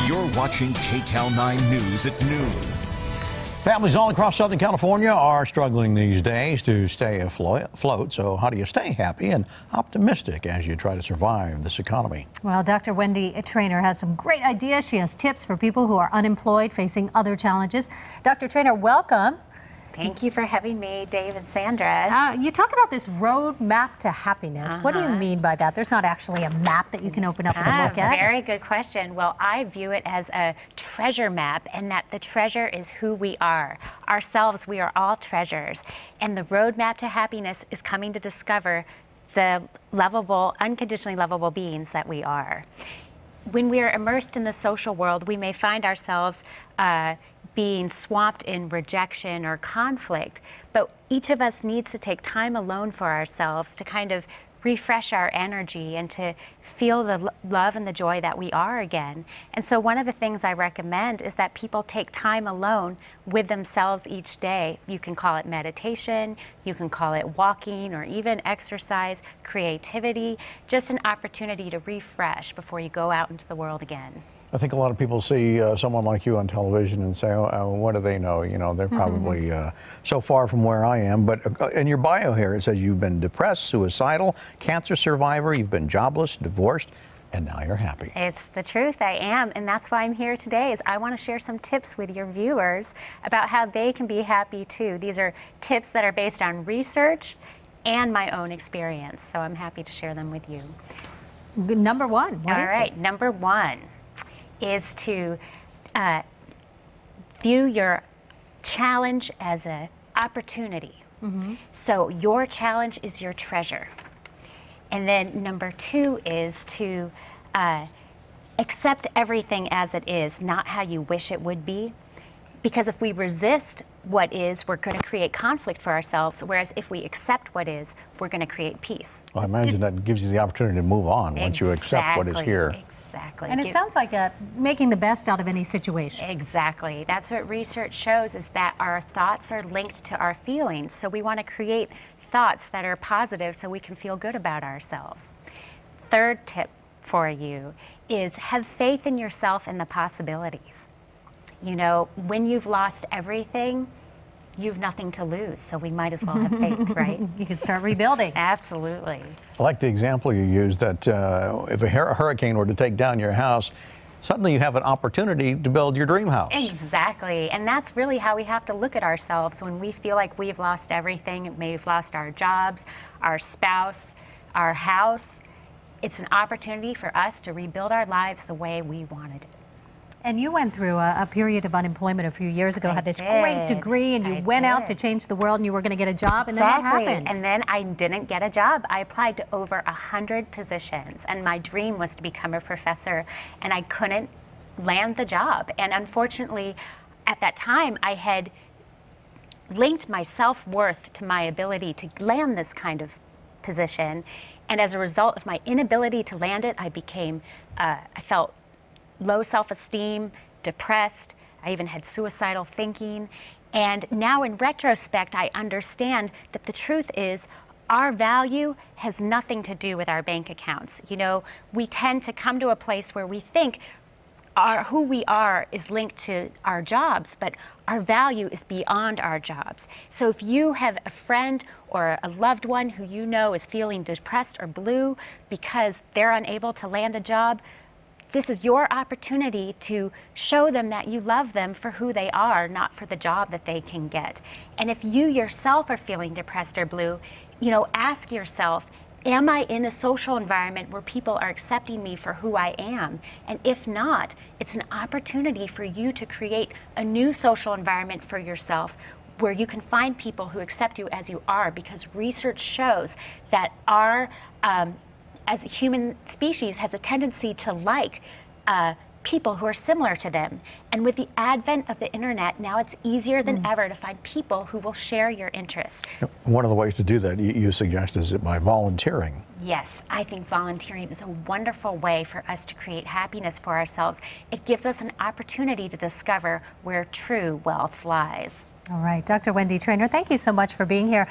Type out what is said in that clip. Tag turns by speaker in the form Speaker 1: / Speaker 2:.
Speaker 1: You're watching KCAL 9 News at noon.
Speaker 2: Families all across Southern California are struggling these days to stay afloat. So how do you stay happy and optimistic as you try to survive this economy?
Speaker 3: Well, Dr. Wendy Treynor has some great ideas. She has tips for people who are unemployed, facing other challenges. Dr. Treynor, welcome.
Speaker 4: Thank you for having me, Dave and Sandra.
Speaker 3: You talk about this road map to happiness. What do you mean by that? There's not actually a map that you can open up and look at.
Speaker 4: Very good question. Well, I view it as a treasure map, and that the treasure is who we are. Ourselves, we are all treasures. And the road map to happiness is coming to discover the lovable, unconditionally lovable beings that we are. When we are immersed in the social world, we may find ourselves being swamped in rejection or conflict, but each of us needs to take time alone for ourselves to kind of refresh our energy and to feel the love and the joy that we are again. And so one of the things I recommend is that people take time alone with themselves each day. You can call it meditation, you can call it walking, or even exercise, creativity, just an opportunity to refresh before you go out into the world again.
Speaker 2: I think a lot of people see someone like you on television and say, oh, what do they know? You know, they're probably so far from where I am. But in your bio here, it says you've been depressed, suicidal, cancer survivor, you've been jobless, divorced, and now you're happy.
Speaker 4: It's the truth, I am. And that's why I'm here today, is I want to share some tips with your viewers about how they can be happy too. These are tips that are based on research and my own experience. So I'm happy to share them with you.
Speaker 3: Number one. All
Speaker 4: right, number one is to view your challenge as an opportunity. So your challenge is your treasure. And then number two is to accept everything as it is, not how you wish it would be. Because if we resist what is, we're going to create conflict for ourselves, whereas if we accept what is, we're going to create peace.
Speaker 2: Well, I imagine that gives you the opportunity to move on once you accept what is here.
Speaker 4: Exactly.
Speaker 3: And it sounds like making the best out of any situation.
Speaker 4: Exactly. That's what research shows, is that our thoughts are linked to our feelings. So we want to create thoughts that are positive so we can feel good about ourselves. Third tip for you is have faith in yourself and the possibilities. You know, when you've lost everything, you've nothing to lose, so we might as well have faith, right?
Speaker 3: You can start rebuilding.
Speaker 4: Absolutely.
Speaker 2: I like the example you used that if a hurricane were to take down your house, suddenly you have an opportunity to build your dream house.
Speaker 4: Exactly, and that's really how we have to look at ourselves when we feel like we've lost everything. We've lost our jobs, our spouse, our house. It's an opportunity for us to rebuild our lives the way we wanted it.
Speaker 3: And you went through a period of unemployment a few years ago, had this great degree, and you went out to change the world, and you were going to get a job, and then what happened?
Speaker 4: And then I didn't get a job. I applied to over 100 positions, and my dream was to become a professor, and I couldn't land the job. And unfortunately, at that time, I had linked my self-worth to my ability to land this kind of position, and as a result of my inability to land it, I became, I felt low self-esteem, depressed. I even had suicidal thinking. And now in retrospect, I understand that the truth is our value has nothing to do with our bank accounts. You know, we tend to come to a place where we think who we are is linked to our jobs, but our value is beyond our jobs. So if you have a friend or a loved one who you know is feeling depressed or blue because they're unable to land a job, this is your opportunity to show them that you love them for who they are, not for the job that they can get. And if you yourself are feeling depressed or blue, you know, ask yourself, am I in a social environment where people are accepting me for who I am? And if not, it's an opportunity for you to create a new social environment for yourself where you can find people who accept you as you are, because research shows that our as a human species has a tendency to like people who are similar to them. And with the advent of the internet, now it's easier than ever to find people who will share your interests.
Speaker 2: One of the ways to do that, you suggest, is by volunteering.
Speaker 4: Yes, I think volunteering is a wonderful way for us to create happiness for ourselves. It gives us an opportunity to discover where true wealth lies.
Speaker 3: All right, Dr. Wendy Treynor, thank you so much for being here.